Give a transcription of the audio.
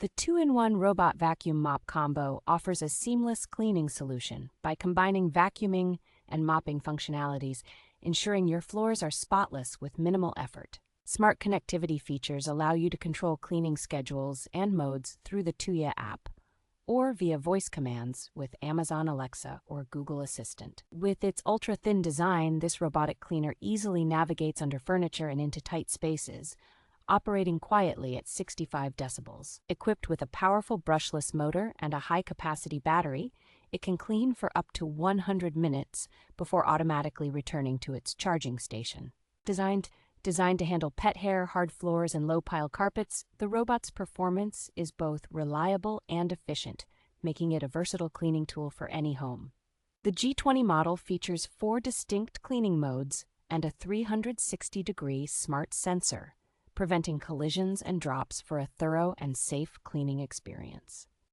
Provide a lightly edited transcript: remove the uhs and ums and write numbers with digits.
The 2-in-1 Robot Vacuum Mop Combo offers a seamless cleaning solution by combining vacuuming and mopping functionalities, ensuring your floors are spotless with minimal effort. Smart connectivity features allow you to control cleaning schedules and modes through the Tuya app, or via voice commands with Amazon Alexa or Google Assistant. With its ultra-thin design, this robotic cleaner easily navigates under furniture and into tight spaces, operating quietly at 65 decibels. Equipped with a powerful brushless motor and a high-capacity battery, it can clean for up to 100 minutes before automatically returning to its charging station. Designed to handle pet hair, hard floors, and low-pile carpets, the robot's performance is both reliable and efficient, making it a versatile cleaning tool for any home. The G20 model features 4 distinct cleaning modes and a 360-degree smart sensor, preventing collisions and drops for a thorough and safe cleaning experience.